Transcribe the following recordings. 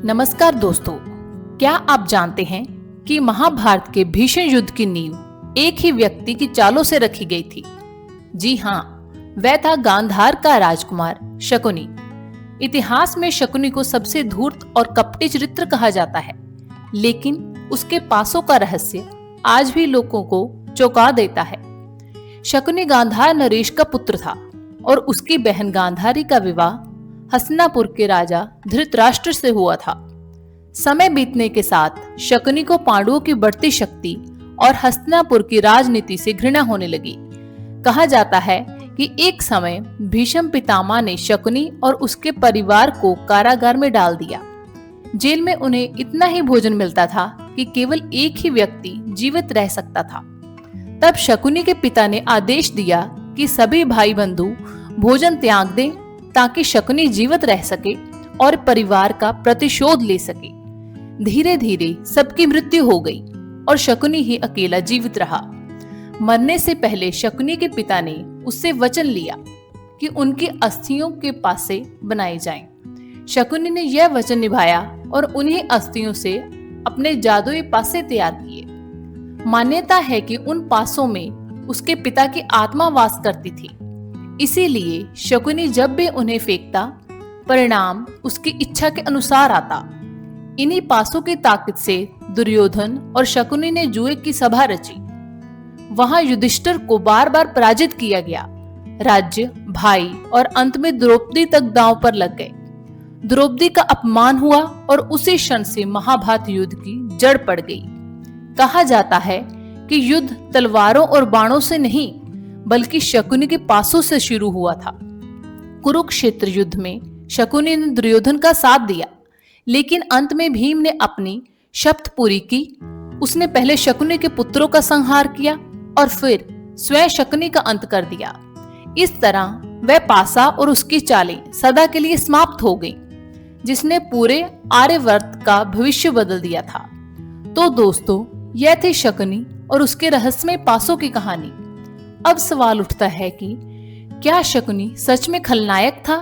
नमस्कार दोस्तों, क्या आप जानते हैं कि महाभारत के भीषण युद्ध की नींव एक ही व्यक्ति की चालों से रखी गई थी। जी हाँ, वह था गांधार का राजकुमार शकुनी। इतिहास में शकुनी को सबसे धूर्त और कपटी चरित्र कहा जाता है, लेकिन उसके पासों का रहस्य आज भी लोगों को चौंका देता है। शकुनी गांधार नरेश का पुत्र था और उसकी बहन गांधारी का विवाह हस्तिनापुर के राजा धृतराष्ट्र से हुआ था। समय बीतने के साथ शकुनी को पांडवों की बढ़ती शक्ति और हस्तिनापुर की राजनीति से घृणा होने लगी। कहा जाता है कि एक समय भीष्म पितामह ने शकुनी और उसके परिवार को कारागार में डाल दिया। जेल में उन्हें इतना ही भोजन मिलता था कि केवल एक ही व्यक्ति जीवित रह सकता था। तब शकुनी के पिता ने आदेश दिया कि सभी भाई बंधु भोजन त्याग दें ताकि शकुनी जीवित रह सके और परिवार का प्रतिशोध ले सके। धीरे धीरे सबकी मृत्यु हो गई और शकुनी ही अकेला जीवित रहा। मरने से पहले शकुनी के पिता ने उससे वचन लिया कि उनकी अस्थियों के पासे बनाए जाएं। शकुनी ने यह वचन निभाया और उन्हीं अस्थियों से अपने जादुई पासे तैयार किए। मान्यता है कि उन पासों में उसके पिता की आत्मा वास करती थी, इसीलिए शकुनी जब भी उन्हें फेंकता, परिणाम उसकी इच्छा के अनुसार आता। इन्हीं पासों की ताकत से दुर्योधन और शकुनी ने जुए की सभा रची। वहां युधिष्ठिर को बार बार पराजित किया गया। राज्य, भाई और अंत में द्रौपदी तक दांव पर लग गए। द्रौपदी का अपमान हुआ और उसी क्षण से महाभारत युद्ध की जड़ पड़ गई। कहा जाता है कि युद्ध तलवारों और बाणों से नहीं बल्कि शकुनी के पासों से शुरू हुआ था। कुरुक्षेत्र युद्ध में शकुनी ने दुर्योधन का साथ दिया, लेकिन अंत में भीम ने अपनी शपथ पूरी की। उसने पहले शकुनी के पुत्रों का संहार किया और फिर स्वयं शकुनी का अंत कर दिया। इस तरह वह पासा और उसकी चालें सदा के लिए समाप्त हो गई, जिसने पूरे आर्यवर्त का भविष्य बदल दिया था। तो दोस्तों, यह थी शकुनी और उसके रहस्यमय पासों की कहानी। अब सवाल उठता है कि क्या शकुनी सच में खलनायक था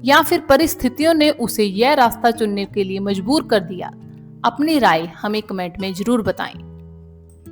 या फिर परिस्थितियों ने उसे यह रास्ता चुनने के लिए मजबूर कर दिया? अपनी राय हमें कमेंट में जरूर बताएं।